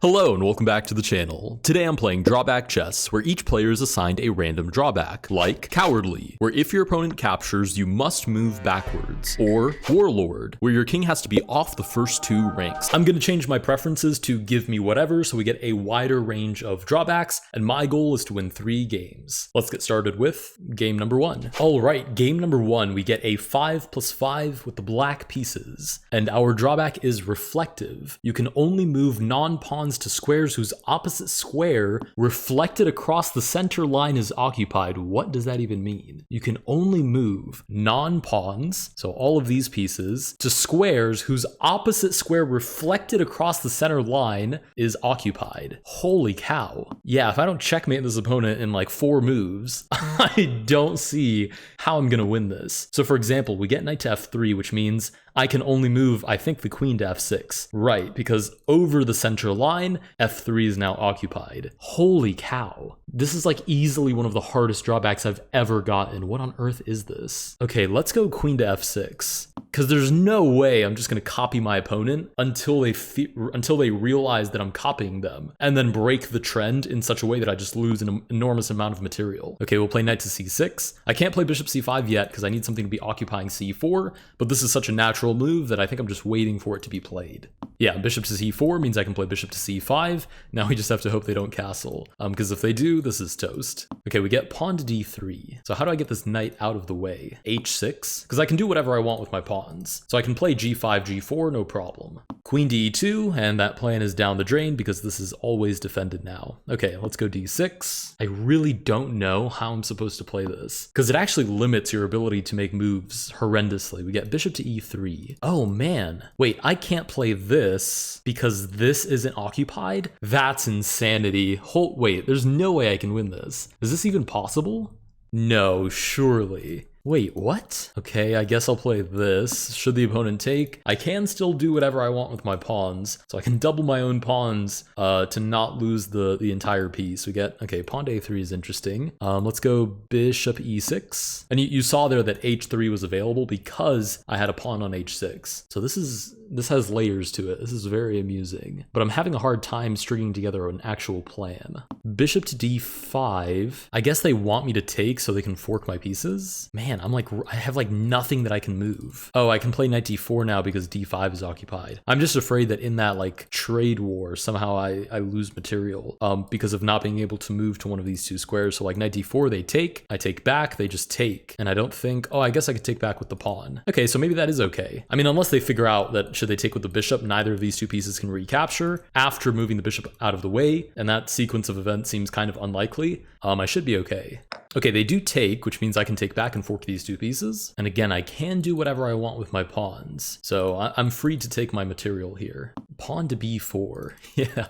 Hello and welcome back to the channel. Today I'm playing Drawback chess, where each player is assigned a random drawback, like Cowardly, where if your opponent captures, you must move backwards, or Warlord, where your king has to be off the first two ranks. I'm gonna change my preferences to give me whatever, so we get a wider range of drawbacks, and my goal is to win 3 games. Let's get started with game number 1. Alright, game number 1, we get a 5+5 with the black pieces, and our drawback is Reflective. You can only move non-pawn to squares whose opposite square reflected across the center line is occupied. What does that even mean? You can only move non-pawns, so all of these pieces, to squares whose opposite square reflected across the center line is occupied. Holy cow. Yeah, if I don't checkmate this opponent in like 4 moves, I don't see how I'm gonna win this. So for example, we get knight to f3, which means I can only move, I think, the queen to f6. Right, because over the center line, f3 is now occupied. Holy cow. This is like easily one of the hardest drawbacks I've ever gotten. What on earth is this? Okay, let's go queen to f6. Because there's no way I'm just going to copy my opponent until they realize that I'm copying them, and then break the trend in such a way that I just lose an enormous amount of material. Okay, we'll play knight to c6. I can't play bishop c5 yet because I need something to be occupying c4, but this is such a natural move that I think I'm just waiting for it to be played. Yeah, bishop to c4 means I can play bishop to c5. Now we just have to hope they don't castle, because if they do, this is toast. Okay, we get pawn to d3. So how do I get this knight out of the way? h6? Because I can do whatever I want with my pawns. So I can play g5, g4, no problem. Queen to e2, and that plan is down the drain because this is always defended now. Okay, let's go d6. I really don't know how I'm supposed to play this, because it actually limits your ability to make moves horrendously. We get bishop to e3. Oh man, wait, I can't play this because this isn't occupied? That's insanity. Wait, there's no way I can win this. Is this even possible? No, surely. Wait, what? Okay, I guess I'll play this. Should the opponent take? I can still do whatever I want with my pawns, so I can double my own pawns to not lose the entire piece. We get, okay, pawn to a3 is interesting. Let's go bishop e6. And you saw there that h3 was available because I had a pawn on h6. So this has layers to it. This is very amusing. But I'm having a hard time stringing together an actual plan. Bishop to d5. I guess they want me to take so they can fork my pieces? Man, I have like nothing that I can move. Oh, I can play knight d4 now because d5 is occupied. I'm just afraid that in that like trade war, somehow I lose material because of not being able to move to one of these 2 squares. So like knight d4, they take, I take back, they just take. And I don't think, oh, I guess I could take back with the pawn. Okay, so maybe that is okay. I mean, unless they figure out that should they take with the bishop, neither of these 2 pieces can recapture after moving the bishop out of the way. And that sequence of events seems kind of unlikely. I should be okay. Okay, they do take, which means I can take back and fork these 2 pieces. And again, I can do whatever I want with my pawns. So I'm free to take my material here. Pawn to b4. Yeah,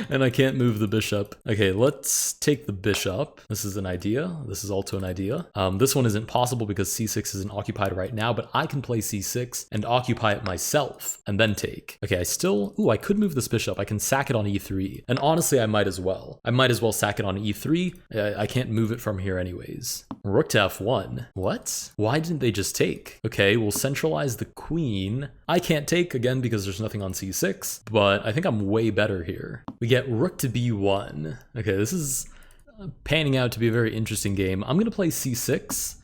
and I can't move the bishop. Okay, let's take the bishop. This is an idea. This is also an idea. This one isn't possible because c6 isn't occupied right now, but I can play c6 and occupy it myself and then take. Okay, I could move this bishop. I can sack it on e3. And honestly, I might as well. I might as well sack it on e3. I can't move it from here anyways. Rook to f1. What? Why didn't they just take? Okay, we'll centralize the queen. I can't take again because there's nothing on c6, but I think I'm way better here. We get rook to b1. Okay, this is panning out to be a very interesting game. I'm gonna play c6.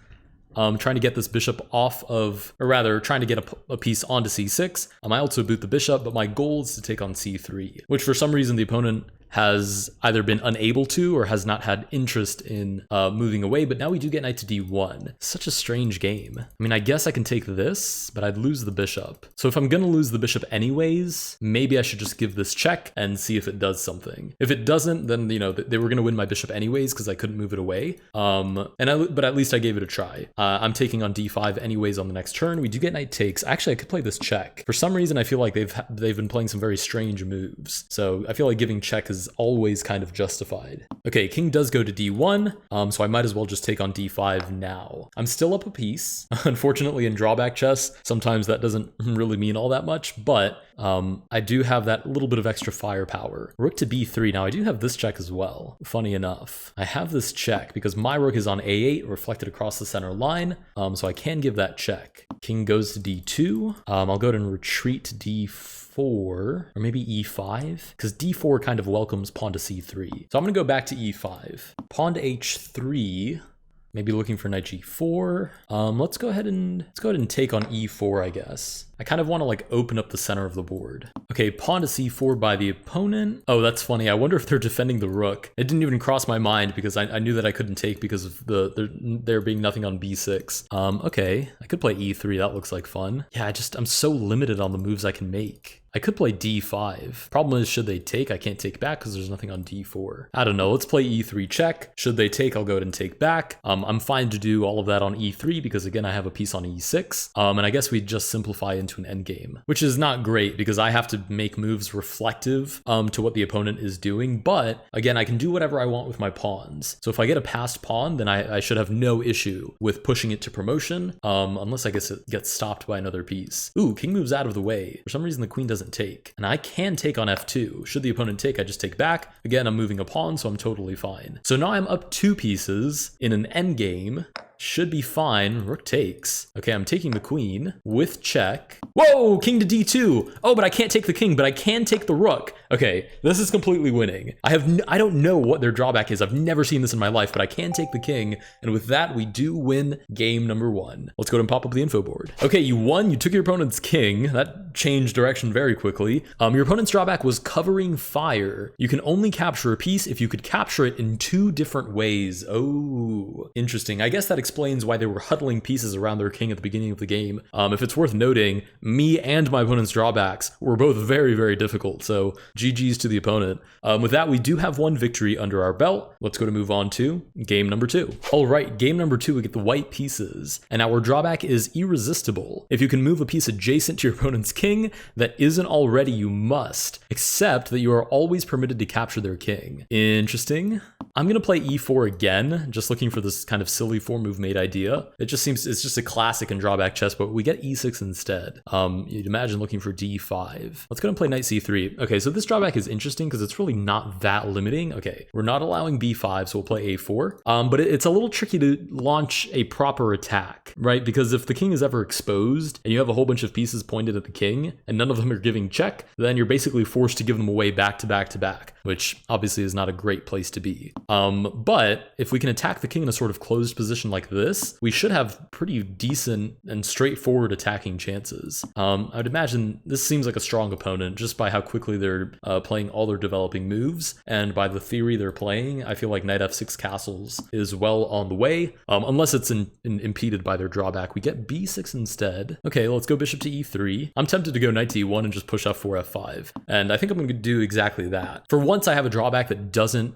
Trying to get this bishop off of, or rather trying to get a piece onto c6. I also boot the bishop, but my goal is to take on c3, which for some reason the opponent has either been unable to or has not had interest in moving away, but now we do get knight to d1. Such a strange game. I mean, I guess I can take this, but I'd lose the bishop. So if I'm gonna lose the bishop anyways, maybe I should just give this check and see if it does something. If it doesn't, then, you know, they were gonna win my bishop anyways because I couldn't move it away. But at least I gave it a try. I'm taking on d5 anyways on the next turn. We do get knight takes. Actually, I could play this check. For some reason, I feel like they've been playing some very strange moves. So I feel like giving check is always kind of justified. Okay, king does go to d1, so I might as well just take on d5 now. I'm still up a piece. Unfortunately, in drawback chess, sometimes that doesn't really mean all that much, but I do have that little bit of extra firepower. Rook to b3. Now, I do have this check as well, funny enough. I have this check because my rook is on a8, reflected across the center line, so I can give that check. King goes to d2. I'll go ahead and retreat to d4. e4 or maybe e5, because d4 kind of welcomes pawn to c3. So I'm gonna go back to e5, pawn to h3. Maybe looking for knight g4. Let's go ahead and take on e4, I guess. I kind of want to like open up the center of the board. Okay, pawn to c4 by the opponent. Oh, that's funny. I wonder if they're defending the rook. It didn't even cross my mind because I knew that I couldn't take because of there being nothing on b6. Okay, I could play e3. That looks like fun. Yeah, I'm so limited on the moves I can make. I could play d5. Problem is, should they take? I can't take back because there's nothing on d4. I don't know. Let's play e3 check. Should they take, I'll go ahead and take back. I'm fine to do all of that on e3 because, again, I have a piece on e6. And I guess we just simplify into an endgame, which is not great because I have to make moves reflective to what the opponent is doing. But, again, I can do whatever I want with my pawns. So if I get a passed pawn, then I should have no issue with pushing it to promotion, unless I guess it gets stopped by another piece. Ooh, king moves out of the way. For some reason, the queen doesn't take, and I can take on f2. Should the opponent take, I just take back. Again, I'm moving a pawn, so I'm totally fine. So now I'm up 2 pieces in an endgame. Should be fine. Rook takes. Okay, I'm taking the queen with check. Whoa, king to d2. Oh, but I can't take the king, but I can take the rook. Okay, this is completely winning. I don't know what their drawback is. I've never seen this in my life, but I can take the king. And with that, we do win game number 1. Let's go ahead and pop up the info board. Okay, you won. You took your opponent's king. That changed direction very quickly. Your opponent's drawback was covering fire. You can only capture a piece if you could capture it in 2 different ways. Oh, interesting. I guess that explains why they were huddling pieces around their king at the beginning of the game. If it's worth noting, me and my opponent's drawbacks were both very, very difficult. So GG's to the opponent. With that, we do have 1 victory under our belt. Let's go to move on to game number 2. All right, game number 2, we get the white pieces, and our drawback is irresistible. If you can move a piece adjacent to your opponent's king that isn't already, you must, except that you are always permitted to capture their king. Interesting. I'm gonna play e4 again, just looking for this kind of silly 4-move mate idea. It just seems it's just a classic in drawback chess, but we get e6 instead. You'd imagine looking for d5. Let's go and play knight c3. Okay, so this drawback is interesting because it's really not that limiting. Okay, we're not allowing b5, so we'll play a4. But it's a little tricky to launch a proper attack, right? Because if the king is ever exposed and you have a whole bunch of pieces pointed at the king and none of them are giving check, then you're basically forced to give them away back to back to back, which obviously is not a great place to be. But if we can attack the king in a sort of closed position like this, we should have pretty decent and straightforward attacking chances. I'd imagine this seems like a strong opponent just by how quickly they're playing all their developing moves, and by the theory they're playing, I feel like knight f6 castles is well on the way, unless it's impeded by their drawback. We get b6 instead. Okay, let's go bishop to e3. I'm tempted to go knight to e1 and just push f4, f5, and I think I'm going to do exactly that. For once, I have a drawback that doesn't,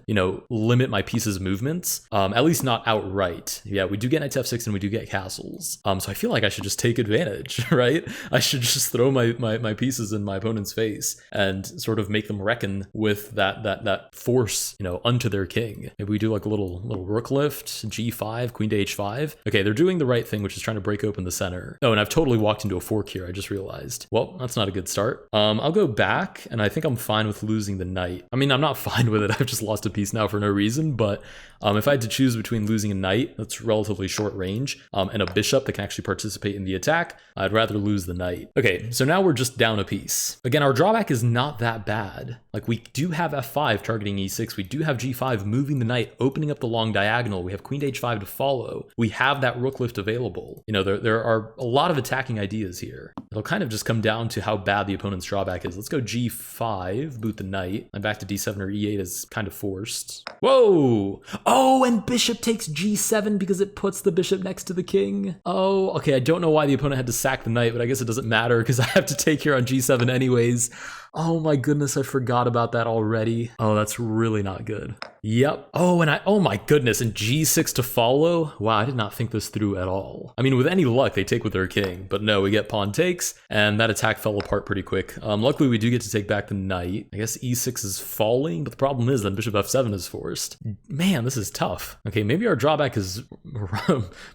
limit my piece's movements, at least not outright. Yeah, we do get knight to f6 and we do get castles. So I feel like I should just take advantage, right? I should just throw my pieces in my opponent's face and sort of make them reckon with that force, unto their king. Maybe we do like a little rook lift, g5, queen to h5. Okay, they're doing the right thing, which is trying to break open the center. Oh, and I've totally walked into a fork here. I just realized. Well, that's not a good start. I'll go back, and I think I'm fine with losing the knight. I mean, I'm not fine with it. I've just lost a piece now for no reason, but if I had to choose between losing a knight that's relatively short range and a bishop that can actually participate in the attack, I'd rather lose the knight. Okay, so now we're just down a piece. Again, our drawback is not that bad. Like, we do have f5 targeting e6. We do have g5 moving the knight, opening up the long diagonal. We have queen to h5 to follow. We have that rook lift available. There are a lot of attacking ideas here. It'll kind of just come down to how bad the opponent's drawback is. Let's go g5, boot the knight, and back to d7 or e8 is kind of forced. Whoa! Oh, and bishop takes g7 because it puts the bishop next to the king. Oh, okay, I don't know why the opponent had to sack the knight, but I guess it doesn't matter because I have to take here on g7 anyways. Oh my goodness, I forgot about that already. Oh, that's really not good. Yep. Oh my goodness, and g6 to follow? Wow, I did not think this through at all. I mean, with any luck, they take with their king, but no, we get pawn takes, and that attack fell apart pretty quick. Luckily, we do get to take back the knight. I guess e6 is falling, but the problem is then bishop f7 is forced. Man, this is tough. Okay, maybe our drawback is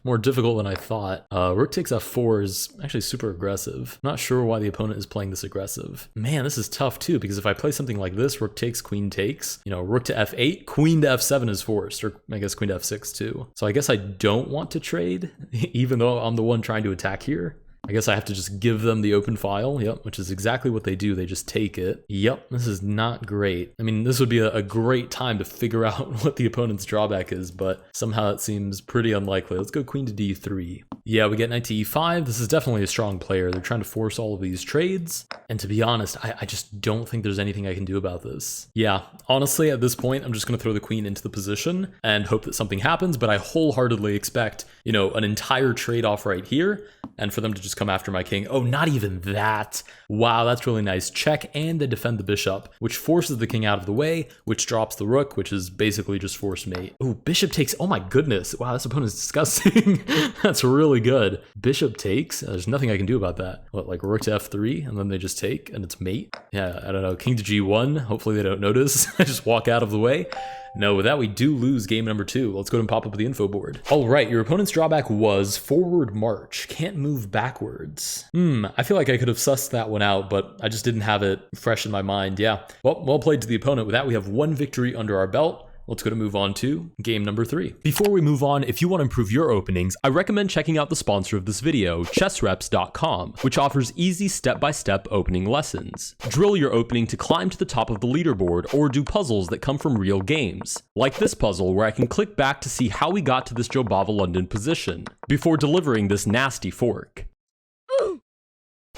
more difficult than I thought. Rook takes f4 is actually super aggressive. Not sure why the opponent is playing this aggressive. Man, this is tough too, because if I play something like this, rook takes, queen takes, rook to f8, queen to f7 is forced, or I guess queen to f6 too. So I guess I don't want to trade, even though I'm the one trying to attack here. I guess I have to just give them the open file. Yep, which is exactly what they do. They just take it. Yep, this is not great. I mean, this would be a great time to figure out what the opponent's drawback is, but somehow it seems pretty unlikely. Let's go queen to d3. Yeah, we get knight to e5. This is definitely a strong player. They're trying to force all of these trades. And to be honest, I just don't think there's anything I can do about this. Yeah, honestly, at this point, I'm just going to throw the queen into the position and hope that something happens, but I wholeheartedly expect, you know, an entire trade off right here and for them to just come after my king. Oh, not even that. Wow, that's really nice. Check, and they defend the bishop, which forces the king out of the way, which drops the rook, which is basically just force mate. Oh, bishop takes. Oh my goodness. Wow, this opponent's disgusting. That's really good. Bishop takes. There's nothing I can do about that. What, like rook to f3 and then they just take and it's mate? Yeah, I don't know. King to g1. Hopefully they don't notice. I just walk out of the way. No, with that we do lose game number 2. Let's go ahead and pop up the info board. All right, your opponent's drawback was forward march. Can't move backwards. I feel like I could have sussed that one out, but I just didn't have it fresh in my mind. Yeah, well played to the opponent. With that, we have 1 victory under our belt. Let's go to move on to game number 3. Before we move on, if you want to improve your openings, I recommend checking out the sponsor of this video, chessreps.com, which offers easy step-by-step opening lessons. Drill your opening to climb to the top of the leaderboard or do puzzles that come from real games. Like this puzzle where I can click back to see how we got to this Jobava London position before delivering this nasty fork.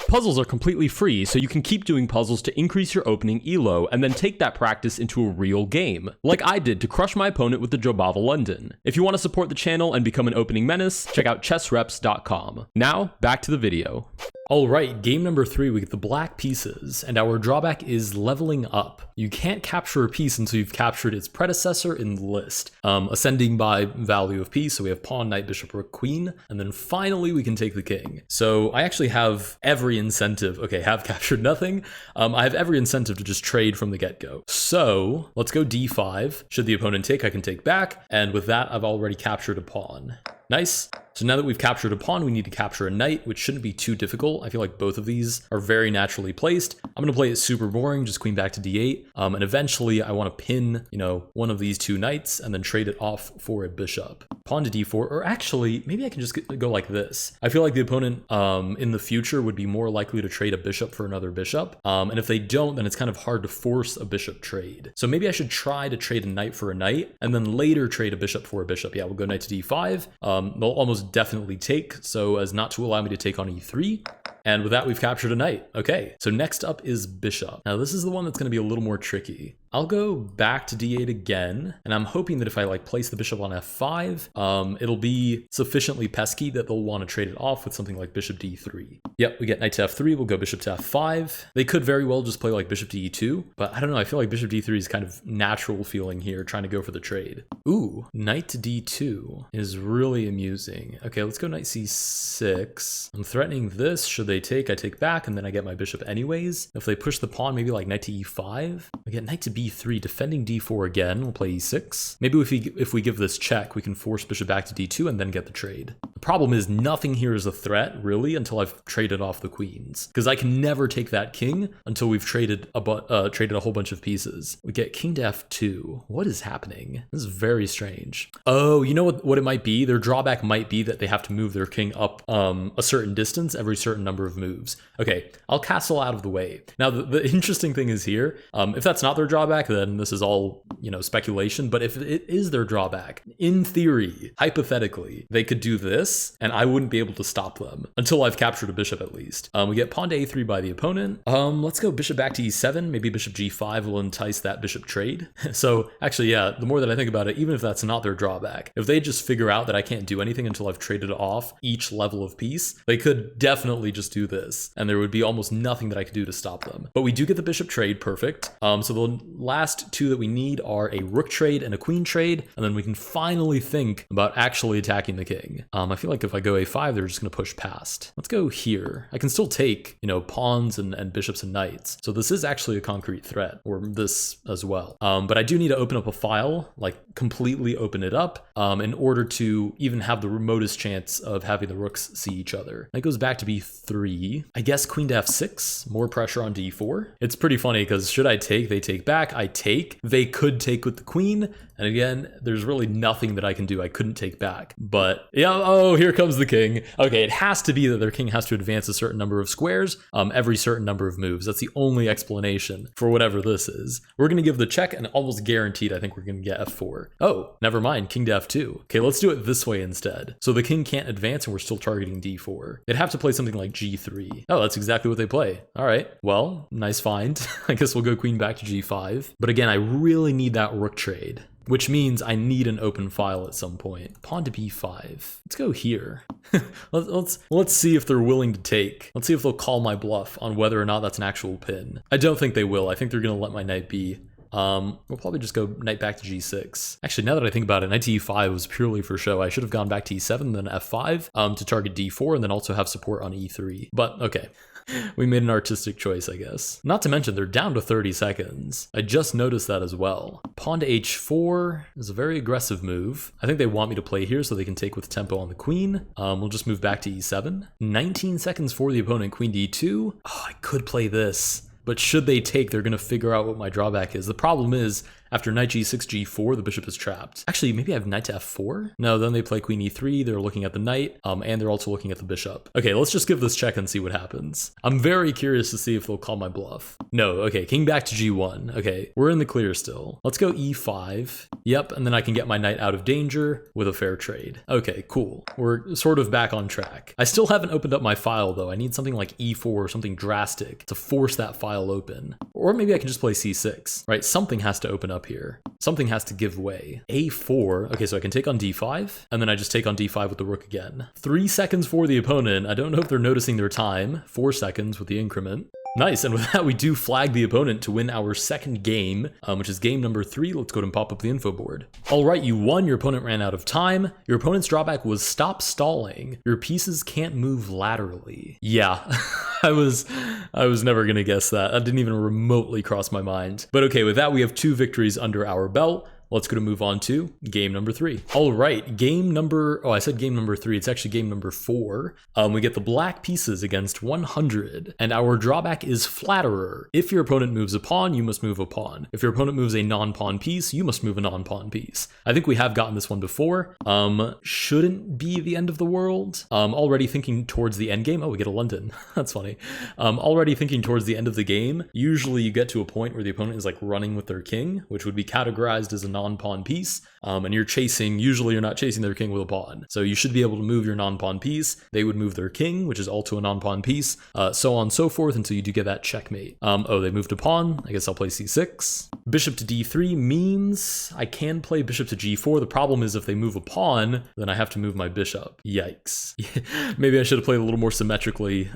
Puzzles are completely free, so you can keep doing puzzles to increase your opening elo and then take that practice into a real game, like I did to crush my opponent with the Jobava London. If you want to support the channel and become an opening menace, check out chessreps.com. Now, back to the video. All right, game number 3, we get the black pieces, and our drawback is leveling up. You can't capture a piece until you've captured its predecessor in the list, ascending by value of piece. So we have pawn, knight, bishop, rook, queen, and then finally we can take the king. So I actually have every incentive. Okay, have captured nothing. I have every incentive to just trade from the get-go. So let's go d5. Should the opponent take, I can take back, and with that, I've already captured a pawn. Nice. So now that we've captured a pawn, we need to capture a knight, which shouldn't be too difficult. I feel like both of these are very naturally placed. I'm going to play it super boring, just queen back to d8. And eventually I want to pin, you know, one of these 2 knights and then trade it off for a bishop. Pawn to d4, or actually, maybe I can just go like this. I feel like the opponent in the future would be more likely to trade a bishop for another bishop. And if they don't, then it's kind of hard to force a bishop trade. So maybe I should try to trade a knight for a knight and then later trade a bishop for a bishop. Yeah, we'll go knight to d5. They'll almost definitely take, so as not to allow me to take on e3. And with that, we've captured a knight. Okay, so next up is bishop. Now this is the one that's going to be a little more tricky. I'll go back to d8 again, and I'm hoping that if I like place the bishop on f5, it'll be sufficiently pesky that they'll want to trade it off with something like bishop d3. Yep, we get knight to f3, we'll go bishop to f5. They could very well just play like bishop to e2, but I don't know, I feel like bishop d3 is kind of natural feeling here, trying to go for the trade. Ooh, knight to d2 is really amusing. Okay, let's go knight c6. I'm threatening this. Should they take, I take back, and then I get my bishop anyways. If they push the pawn, maybe like knight to e5. We get knight to b3, defending d4 again. We'll play e6. Maybe if we give this check, we can force bishop back to d2 and then get the trade. The problem is nothing here is a threat, really, until I've traded off the queens. Because I can never take that king until we've traded a whole bunch of pieces. We get king to f2. What is happening? This is very strange. Oh, you know what it might be? Their drawback might be that they have to move their king up a certain distance every certain number of moves. Okay, I'll castle out of the way. Now, the interesting thing is here, if that's not their drawback, then this is all, you know, speculation. But if it is their drawback, in theory, hypothetically, they could do this, and I wouldn't be able to stop them until I've captured a bishop at least. We get pawn to a3 by the opponent. Let's go bishop back to e7. Maybe bishop g5 will entice that bishop trade. So actually, yeah, the more that I think about it, even if that's not their drawback, if they just figure out that I can't do anything until I've traded off each level of piece, they could definitely just do this, and there would be almost nothing that I could do to stop them. But we do get the bishop trade, perfect. So the last 2 that we need are a rook trade and a queen trade, and then we can finally think about actually attacking the king. I feel like if I go a5, they're just going to push past. Let's go here. I can still take, you know, pawns and bishops and knights. So this is actually a concrete threat, or this as well. But I do need to open up a file, like completely open it up, in order to even have the remotest chance of having the rooks see each other. That goes back to b3. I guess queen to f6, more pressure on d4. It's pretty funny because should I take, they take back, I take, they could take with the queen, and again, there's really nothing that I can do. I couldn't take back, but yeah, oh, here comes the king. Okay, it has to be that their king has to advance a certain number of squares every certain number of moves. That's the only explanation for whatever this is. We're gonna give the check, and almost guaranteed I think we're gonna get f4. Oh, never mind, king to f2. Okay, let's do it this way instead. So the king can't advance and we're still targeting d4. They'd have to play something like g3. Oh, that's exactly what they play. All right, well, nice find. I guess we'll go queen back to g5. But again, I really need that rook trade, which means I need an open file at some point. Pawn to b5. Let's go here. let's see if they're willing to take. Let's see if they'll call my bluff on whether or not that's an actual pin. I don't think they will. I think they're gonna let my knight be. We'll probably just go knight back to g6. Actually, now that I think about it, knight to e5 was purely for show. I should have gone back to e7, then f5 to target d4, and then also have support on e3. But okay. We made an artistic choice, I guess. Not to mention, they're down to 30 seconds. I just noticed that as well. Pawn to h4 is a very aggressive move. I think they want me to play here so they can take with tempo on the queen. We'll just move back to e7. 19 seconds for the opponent, queen d2. Oh, I could play this. But should they take, they're going to figure out what my drawback is. The problem is, after knight g6, g4, the bishop is trapped. Actually, maybe I have knight to f4? No, then they play queen e3, they're looking at the knight, and they're also looking at the bishop. Okay, let's just give this check and see what happens. I'm very curious to see if they'll call my bluff. No, okay, king back to g1. Okay, we're in the clear still. Let's go e5. Yep, and then I can get my knight out of danger with a fair trade. Okay, cool. We're sort of back on track. I still haven't opened up my file, though. I need something like e4 or something drastic to force that file open. Or maybe I can just play c6, right? Something has to open up here. Something has to give way. a4, okay, so I can take on d5, and then I just take on d5 with the rook again. 3 seconds for the opponent. I don't know if they're noticing their time. 4 seconds with the increment. Nice, and with that we do flag the opponent to win our second game, which is game number 3. Let's go ahead and pop up the info board. All right, you won. Your opponent ran out of time. Your opponent's drawback was stop stalling. Your pieces can't move laterally. Yeah, I was never gonna guess that. That didn't even remotely cross my mind. But okay, with that we have 2 victories under our belt. Let's go to move on to game number 3. All right, game number, oh, I said game number 3. It's actually game number 4. We get the black pieces against 100, and our drawback is Flatterer. If your opponent moves a pawn, you must move a pawn. If your opponent moves a non-pawn piece, you must move a non-pawn piece. I think we have gotten this one before. Shouldn't be the end of the world. Already thinking towards the end game. Oh, we get a London. That's funny. Already thinking towards the end of the game. Usually you get to a point where the opponent is like running with their king, which would be categorized as a non-pawn piece, and you're chasing, usually you're not chasing their king with a pawn. So you should be able to move your non-pawn piece. They would move their king, which is also a non-pawn piece, so on and so forth until you do get that checkmate. Oh, they moved a pawn. I guess I'll play c6. Bishop to d3 means I can play bishop to g4. The problem is if they move a pawn, then I have to move my bishop. Yikes. Maybe I should have played a little more symmetrically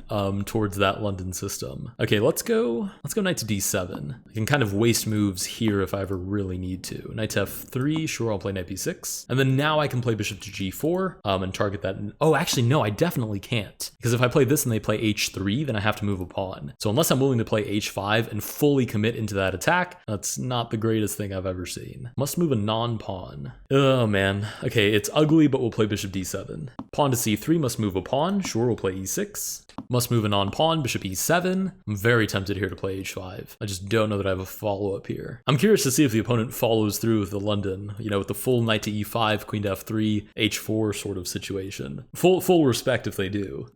towards that London system. Okay, let's go knight to d7. I can kind of waste moves here if I ever really need to. Knight to f3, sure, I'll play knight b6. And then now I can play bishop to g4 and target that. Oh, actually, no, I definitely can't. Because if I play this and they play h3, then I have to move a pawn. So unless I'm willing to play h5 and fully commit into that attack, that's not the greatest thing I've ever seen. Must move a non-pawn. Oh, man. Okay, it's ugly, but we'll play bishop d7. Pawn to c3 must move a pawn. Sure, we'll play e6. Must move a non-pawn, bishop e7. I'm very tempted here to play h5. I just don't know that I have a follow-up here. I'm curious to see if the opponent follows through with the London, you know, with the full knight to e5, queen to f3, h4 sort of situation. Full respect if they do.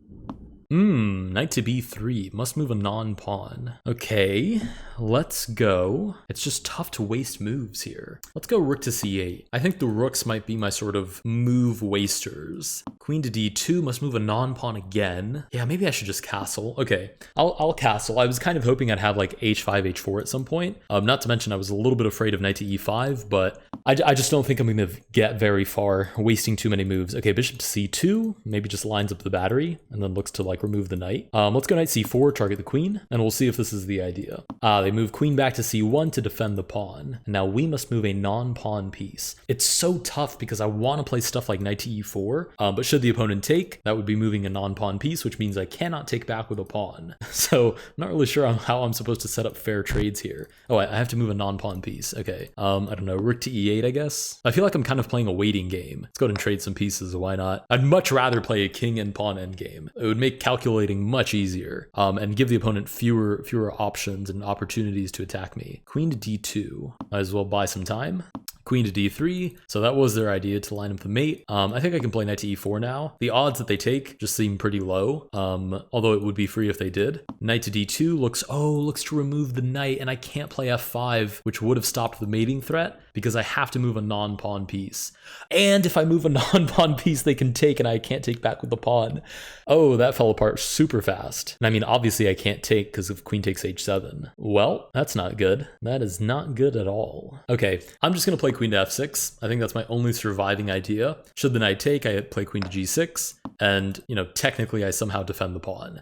Knight to b3, must move a non-pawn. Okay, let's go. It's just tough to waste moves here. Let's go rook to c8. I think the rooks might be my sort of move wasters. Queen to d2, must move a non-pawn again. Yeah, maybe I should just castle. Okay, I'll castle. I was kind of hoping I'd have like h5, h4 at some point. Not to mention I was a little bit afraid of knight to e5, but I just don't think I'm gonna get very far wasting too many moves. Okay, bishop to c2, maybe just lines up the battery and then looks to like remove the knight. Let's go knight c4, target the queen, and we'll see if this is the idea. They move queen back to c1 to defend the pawn. And now we must move a non-pawn piece. It's so tough because I want to play stuff like knight to e4, but should the opponent take, that would be moving a non-pawn piece, which means I cannot take back with a pawn. So I'm not really sure how I'm supposed to set up fair trades here. Oh, I have to move a non-pawn piece. Okay. I don't know, rook to e8, I guess. I feel like I'm kind of playing a waiting game. Let's go ahead and trade some pieces. Why not? I'd much rather play a king and pawn endgame. It would make calculating much easier, and give the opponent fewer options and opportunities to attack me. Queen to d2. Might as well buy some time. Queen to d3, so that was their idea, to line up the mate. I think I can play knight to e4 now. The odds that they take just seem pretty low, although it would be free if they did. Knight to d2 looks to remove the knight, and I can't play f5, which would have stopped the mating threat, because I have to move a non-pawn piece. And if I move a non-pawn piece, they can take, and I can't take back with the pawn. Oh, that fell apart super fast. And I mean, obviously I can't take because if queen takes h7. Well, that's not good. That is not good at all. Okay, I'm just gonna play queen to f6. I think that's my only surviving idea. Should the knight take, I play queen to g6, and technically I somehow defend the pawn.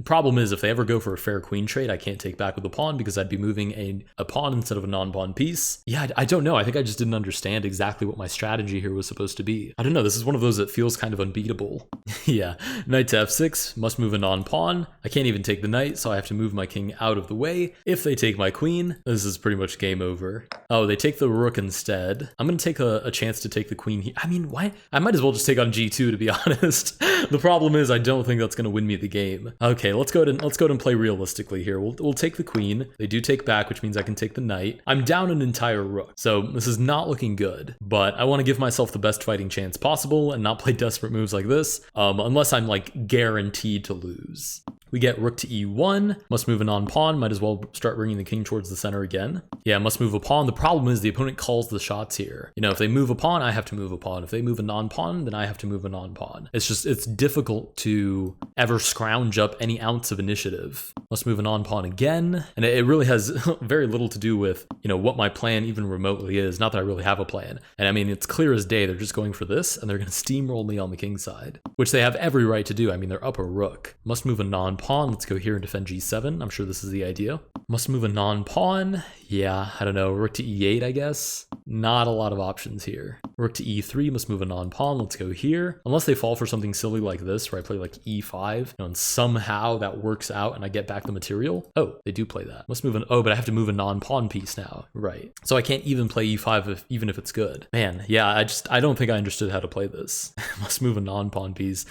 Problem is, if they ever go for a fair queen trade, I can't take back with the pawn because I'd be moving a pawn instead of a non-pawn piece. Yeah, I don't know. I think I just didn't understand exactly what my strategy here was supposed to be. I don't know. This is one of those that feels kind of unbeatable. Yeah, knight to f6, must move a non-pawn. I can't even take the knight, so I have to move my king out of the way. If they take my queen, this is pretty much game over. Oh, they take the rook instead. I'm gonna take a chance to take the queen here. I mean, why? I might as well just take on g2, to be honest. The problem is I don't think that's gonna win me the game. Okay, let's go ahead and play realistically here. We'll take the queen. They do take back, which means I can take the knight. I'm down an entire rook, so this is not looking good, but I want to give myself the best fighting chance possible and not play desperate moves like this, unless I'm like guaranteed to lose. We get rook to e1, must move a non-pawn, might as well start bringing the king towards the center again. Yeah, must move a pawn. The problem is the opponent calls the shots here. If they move a pawn, I have to move a pawn. If they move a non-pawn, then I have to move a non-pawn. It's difficult to ever scrounge up any ounce of initiative. Must move a non-pawn again, and it really has very little to do with, what my plan even remotely is. Not that I really have a plan. And I mean, it's clear as day, they're just going for this, and they're going to steamroll me on the king side, which they have every right to do. I mean, they're up a rook. Must move a non-pawn. Let's go here and defend g7. I'm sure this is the idea. Must move a non-pawn. Yeah, I don't know. Rook to e8, I guess. Not a lot of options here. Rook to e3, must move a non-pawn. Let's go here. Unless they fall for something silly like this, where I play like e5, and somehow that works out and I get back the material. Oh, they do play that. Must move but I have to move a non-pawn piece now. Right. So I can't even play e5 even if it's good. Man, yeah, I don't think I understood how to play this. Must move a non-pawn piece.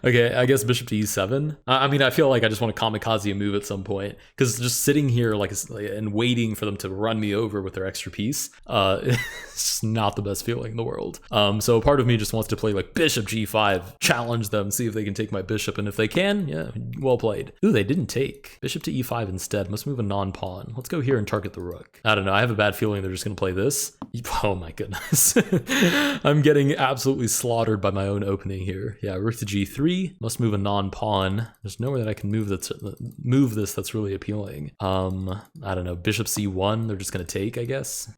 Okay, I guess bishop to e7. I mean, I feel like I just want to kamikaze a move at some point, because just sitting here and waiting for them to run me over with their extra piece, it's not the best feeling in the world. So a part of me just wants to play like bishop g5, challenge them, see if they can take my bishop, and if they can, yeah, well played. Ooh, they didn't take. Bishop to e5 instead. Must move a non-pawn. Let's go here and target the rook. I don't know. I have a bad feeling they're just gonna play this. Oh my goodness. I'm getting absolutely slaughtered by my own opening here. Yeah, rook to g3. Must move a non-pawn. There's nowhere that I can move this that's really appealing. I don't know. Bishop c1. They're just gonna take, I guess.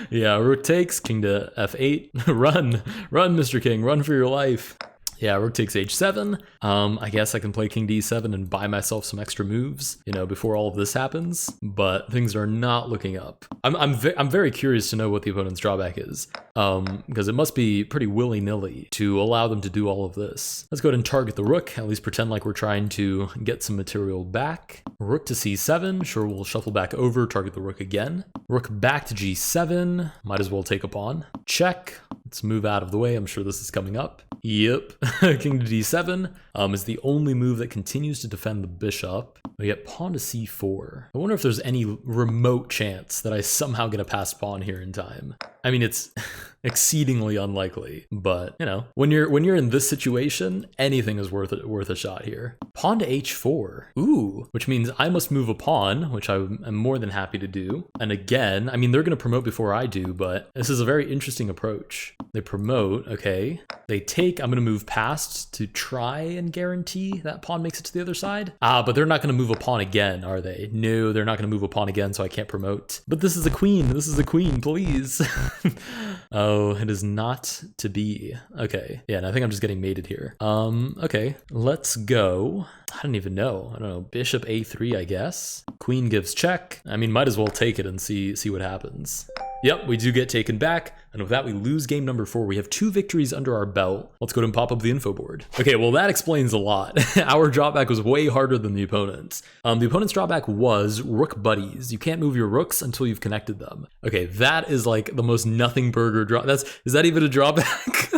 Yeah, rook takes. King to f8. Run, Mr. King. Run for your life. Yeah, rook takes h7. I guess I can play king d7 and buy myself some extra moves, before all of this happens, but things are not looking up. I'm very curious to know what the opponent's drawback is, because it must be pretty willy-nilly to allow them to do all of this. Let's go ahead and target the rook, at least pretend like we're trying to get some material back. Rook to c7, sure, we'll shuffle back over, target the rook again. Rook back to g7, might as well take a pawn. Check, let's move out of the way, I'm sure this is coming up. Yep, king to d7 is the only move that continues to defend the bishop. We get pawn to c4. I wonder if there's any remote chance that I somehow get a passed pawn here in time. I mean, it's exceedingly unlikely, but when you're in this situation, anything is worth a shot here. Pawn to h4. Ooh, which means I must move a pawn, which I am more than happy to do. And again, I mean, they're going to promote before I do, but this is a very interesting approach. They promote, okay. They take, I'm going to move past to try and guarantee that pawn makes it to the other side. But they're not going to move a pawn again, are they? No, they're not going to move a pawn again, so I can't promote. But this is a queen. This is a queen, please. Oh, it is not to be. Okay. Yeah, and I think I'm just getting mated here. Okay. Let's go. I don't even know. I don't know. Bishop a3, I guess. Queen gives check. I mean, might as well take it and see what happens. Yep, we do get taken back, and with that we lose game number 4. We have 2 victories under our belt. Let's go ahead and pop up the info board. Okay, well that explains a lot. Our drawback was way harder than the opponent's. The opponent's drawback was rook buddies. You can't move your rooks until you've connected them. Okay, that is like the most nothing burger draw. Is that even a drawback?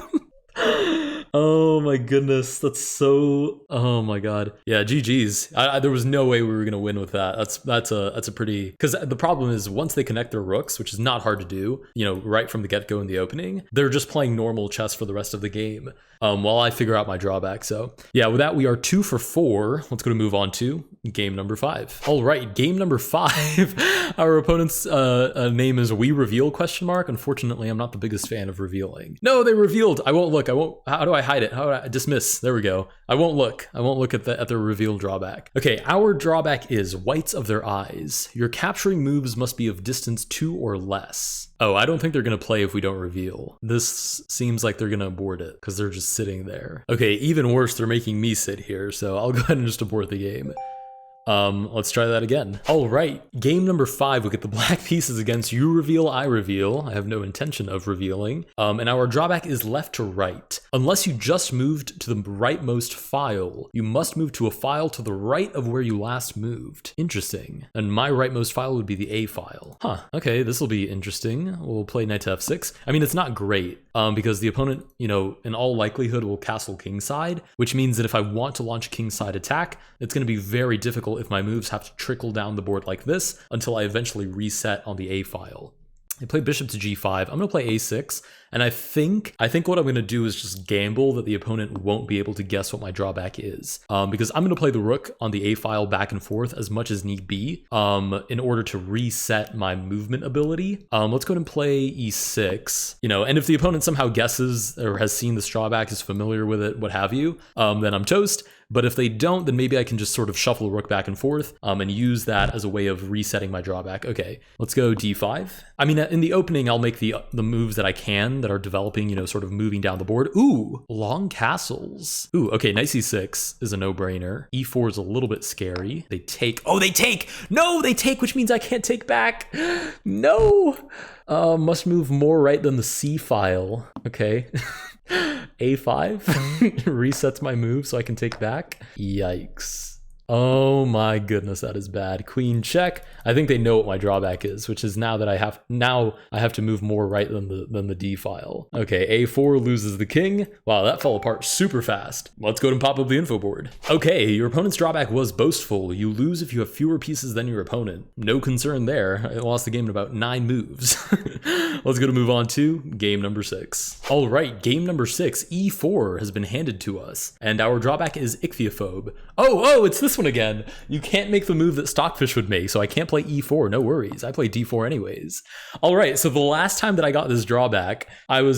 Oh my goodness, that's so, oh my god. Yeah, GG's. There was no way we were gonna win with that. That's a pretty, because the problem is once they connect their rooks, which is not hard to do, you know, right from the get-go in the opening, they're just playing normal chess for the rest of the game while I figure out my drawback. So yeah, with that we are 2 for 4. Let's go to move on to game number 5. All right, game number 5. Our opponent's name is We Reveal ? Unfortunately, I'm not the biggest fan of revealing. No, they revealed. I won't look. How do I hide it? How do I dismiss? There we go. I won't look at the reveal drawback. Okay, our drawback is whites of their eyes. Your capturing moves must be of distance 2 or less. Oh, I don't think they're gonna play if we don't reveal. This seems like they're gonna abort it because they're just sitting there. Okay, even worse, they're making me sit here, so I'll go ahead and just abort the game. Let's try that again. All right, game number 5, we get the black pieces against you reveal, I reveal. I have no intention of revealing. And our drawback is left to right. Unless you just moved to the rightmost file, you must move to a file to the right of where you last moved. Interesting. And my rightmost file would be the A file. Huh, okay, this will be interesting. We'll play knight to F6. I mean, it's not great because the opponent, you know, in all likelihood will castle kingside, which means that if I want to launch a kingside attack, it's gonna be very difficult if my moves have to trickle down the board like this until I eventually reset on the A file. I play bishop to G5. I'm gonna play A6, and I think what I'm gonna do is just gamble that the opponent won't be able to guess what my drawback is, because I'm gonna play the rook on the A file back and forth as much as need be, in order to reset my movement ability. Let's go ahead and play E6, you know, and if the opponent somehow guesses or has seen this drawback, is familiar with it, what have you, then I'm toast. But if they don't, then maybe I can just sort of shuffle rook back and forth and use that as a way of resetting my drawback. Okay, let's go D5. I mean, in the opening, I'll make the moves that I can that are developing, you know, sort of moving down the board. Ooh, long castles. Ooh, okay, knight C6 is a no-brainer. E4 is a little bit scary. They take. Oh, they take! No, they take, which means I can't take back. No! Must move more right than the C file. Okay. A5 resets my move so I can take back. Yikes. Oh my goodness, that is bad. Queen check. I think they know what my drawback is, which is now I have to move more right than the D file. Okay, A4 loses the king. Wow, that fell apart super fast. Let's go and pop up the info board. Okay, your opponent's drawback was boastful. You lose if you have fewer pieces than your opponent. No concern there. I lost the game in about 9 moves. Let's go to move on to game number 6. All right, game number 6. E4 has been handed to us, and our drawback is Ichthyophobe. Oh, it's this one again. You can't make the move that Stockfish would make, so I can't play E4. No worries. I play D4 anyways. All right, so the last time that I got this drawback, I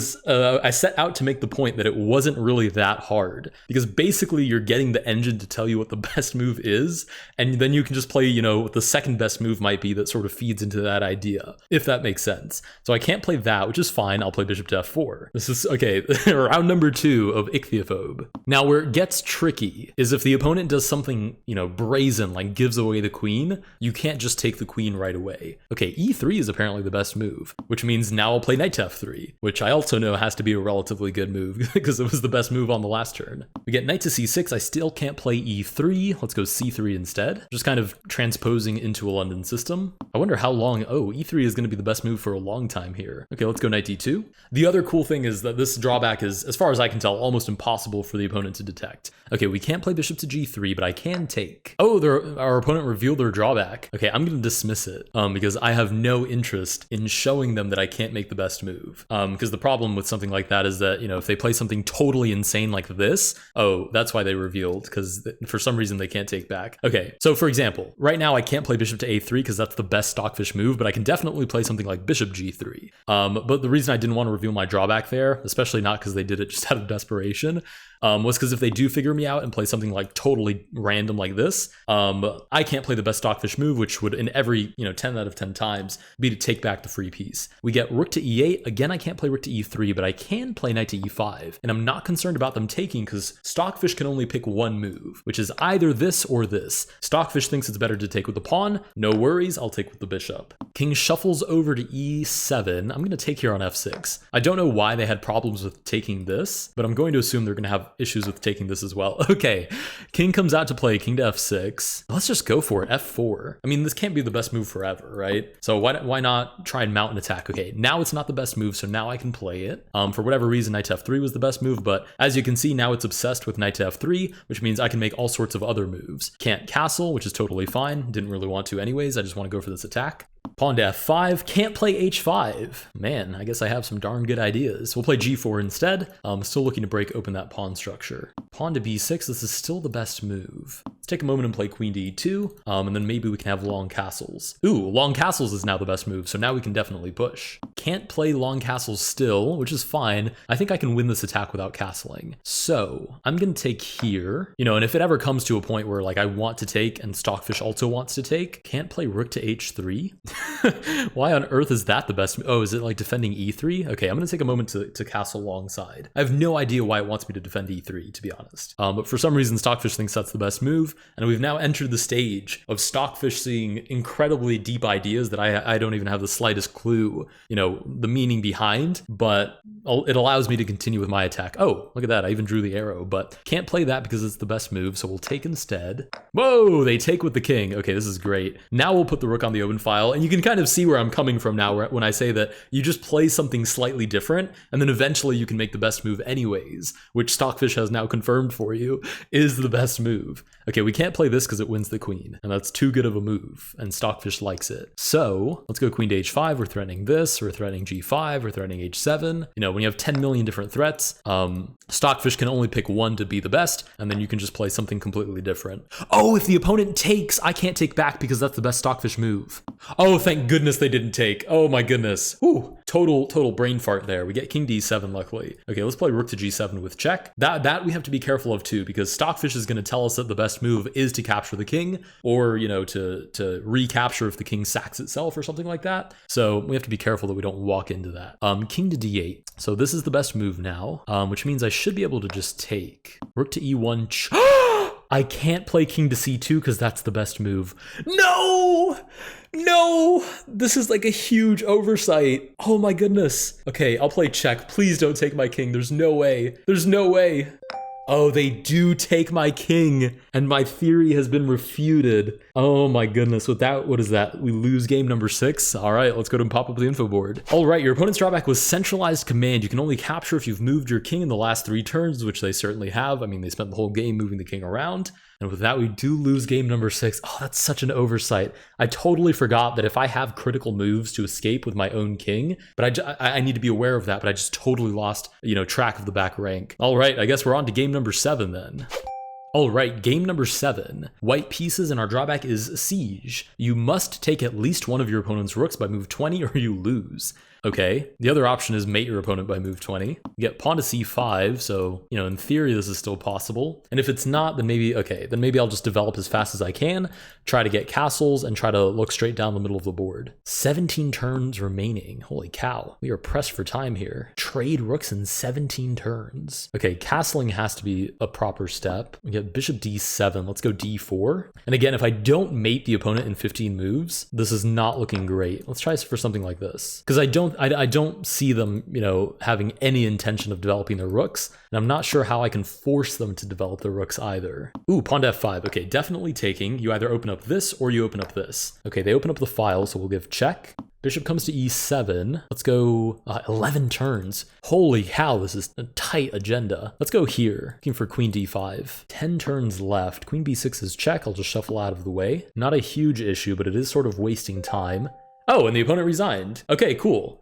set out to make the point that it wasn't really that hard, because basically you're getting the engine to tell you what the best move is, and then you can just play, you know, what the second best move might be that sort of feeds into that idea, if that makes sense. So I can't play that, which is fine. I'll play bishop to F4. This is, okay, round number 2 of Ichthyophobe. Now, where it gets tricky is if the opponent does something, you know, brazen, like gives away the queen, you can't just take the queen right away. Okay, E3 is apparently the best move, which means now I'll play knight to F3, which I also know has to be a relatively good move because it was the best move on the last turn. We get knight to C6. I still can't play E3. Let's go C3 instead. Just kind of transposing into a London system. I wonder how long. Oh, E3 is going to be the best move for a long time here. Okay, let's go knight D2. The other cool thing is that this drawback is, as far as I can tell, almost impossible for the opponent to detect. Okay, we can't play bishop to G3, but I can take. Oh, our opponent revealed their drawback. Okay, I'm going to dismiss it because I have no interest in showing them that I can't make the best move. Because the problem with something like that is that, you know, if they play something totally insane like this, oh, that's why they revealed, because for some reason they can't take back. Okay, so for example, right now I can't play bishop to A3 because that's the best Stockfish move, but I can definitely play something like bishop G3. But the reason I didn't want to reveal my drawback there, especially not because they did it just out of desperation, was because if they do figure me out and play something like totally random like this, I can't play the best Stockfish move, which would in every 10 out of 10 times be to take back the free piece. We get rook to e8. Again, I can't play rook to e3, but I can play knight to e5, and I'm not concerned about them taking because Stockfish can only pick one move, which is either this or this. Stockfish thinks it's better to take with the pawn. No worries, I'll take with the bishop. King shuffles over to e7. I'm going to take here on f6. I don't know why they had problems with taking this, but I'm going to assume they're going to have issues with taking this as well. Okay, king comes out to play king to f6. Let's just go for it, f4. I mean, this can't be the best move forever, right? So why not try and mount an attack? Okay, now it's not the best move, so now I can play it. For whatever reason, knight to f3 was the best move, but as you can see, now it's obsessed with knight to f3, which means I can make all sorts of other moves. Can't castle, which is totally fine. Didn't really want to anyways. I just want to go for this attack. Pawn to f5, can't play h5. Man, I guess I have some darn good ideas. We'll play g4 instead. Still looking to break open that pawn structure. Pawn to b6, this is still the best move. Let's take a moment and play queen to e2, and then maybe we can have long castles. Ooh, long castles is now the best move, so now we can definitely push. Can't play long castles still, which is fine. I think I can win this attack without castling. So I'm gonna take here, and if it ever comes to a point where like I want to take and Stockfish also wants to take, can't play rook to h3. Why on earth is that the best? Oh, is it like defending e3? Okay, I'm gonna take a moment to castle alongside. I have no idea why it wants me to defend e3, to be honest. But for some reason, Stockfish thinks that's the best move, and we've now entered the stage of Stockfish seeing incredibly deep ideas that I don't even have the slightest clue, the meaning behind, but it allows me to continue with my attack. Oh, look at that, I even drew the arrow, but can't play that because it's the best move, so we'll take instead. Whoa, they take with the king. Okay, this is great. Now we'll put the rook on the open file, and you can kind of see where I'm coming from now when I say that you just play something slightly different, and then eventually you can make the best move anyways, which Stockfish has now confirmed for you is the best move. Okay, we can't play this because it wins the queen, and that's too good of a move, and Stockfish likes it. So let's go queen to h5. We're threatening this, we're threatening g5, we're threatening h7. When you have 10 million different threats, Stockfish can only pick one to be the best, and then you can just play something completely different. Oh, if the opponent takes, I can't take back because that's the best Stockfish move. Oh, thank goodness they didn't take. Oh my goodness. Ooh, total brain fart there. We get king d7 luckily. Okay, let's play rook to g7 with check. That we have to be careful of too, because Stockfish is going to tell us that the best move is to capture the king, or to recapture if the king sacks itself or something like that. So we have to be careful that we don't walk into that. King to d8. So this is the best move now, which means I should be able to just take rook to e1. I can't play king to c2 because that's the best move. No, this is like a huge oversight. Oh my goodness. Okay, I'll play check. Please don't take my king. There's no way. Oh, they do take my king, and my theory has been refuted. Oh my goodness, with that, what is that? We lose game number 6? All right, let's go to pop up the info board. All right, your opponent's drawback was centralized command. You can only capture if you've moved your king in the last 3 turns, which they certainly have. I mean, they spent the whole game moving the king around. And with that, we do lose game number 6. Oh, that's such an oversight. I totally forgot that if I have critical moves to escape with my own king, but I need to be aware of that, but I just totally lost, track of the back rank. All right, I guess we're on to game number 7 then. All right, game number 7. White pieces, and our drawback is siege. You must take at least one of your opponent's rooks by move 20 or you lose. Okay, the other option is mate your opponent by move 20. You get pawn to c5, so, in theory this is still possible. And if it's not, then maybe I'll just develop as fast as I can, try to get castles, and try to look straight down the middle of the board. 17 turns remaining. Holy cow, we are pressed for time here. Trade rooks in 17 turns. Okay, castling has to be a proper step. We get bishop d7, let's go d4. And again, if I don't mate the opponent in 15 moves, this is not looking great. Let's try for something like this. Because I don't see them, having any intention of developing their rooks, and I'm not sure how I can force them to develop their rooks either. Ooh, pawn to f5. Okay, definitely taking. You either open up this or you open up this. Okay, they open up the file, so we'll give check. Bishop comes to e7. Let's go 11 turns. Holy cow, this is a tight agenda. Let's go here, looking for queen d5. 10 turns left. Queen b6 is check. I'll just shuffle out of the way. Not a huge issue, but it is sort of wasting time. Oh, and the opponent resigned. Okay, cool.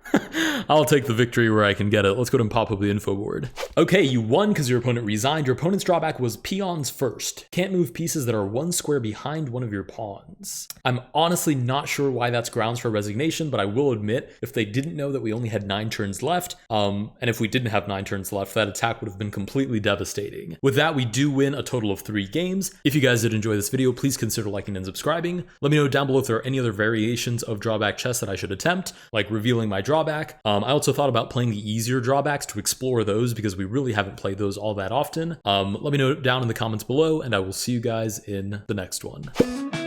I'll take the victory where I can get it. Let's go ahead and pop up the info board. Okay, you won because your opponent resigned. Your opponent's drawback was peons first. Can't move pieces that are one square behind one of your pawns. I'm honestly not sure why that's grounds for resignation, but I will admit, if they didn't know that we only had 9 turns left, and if we didn't have 9 turns left, that attack would have been completely devastating. With that, we do win a total of 3 games. If you guys did enjoy this video, please consider liking and subscribing. Let me know down below if there are any other variations of drawback chess that I should attempt, like revealing my drawback. I also thought about playing the easier drawbacks to explore those because we really haven't played those all that often. Let me know down in the comments below, and I will see you guys in the next one.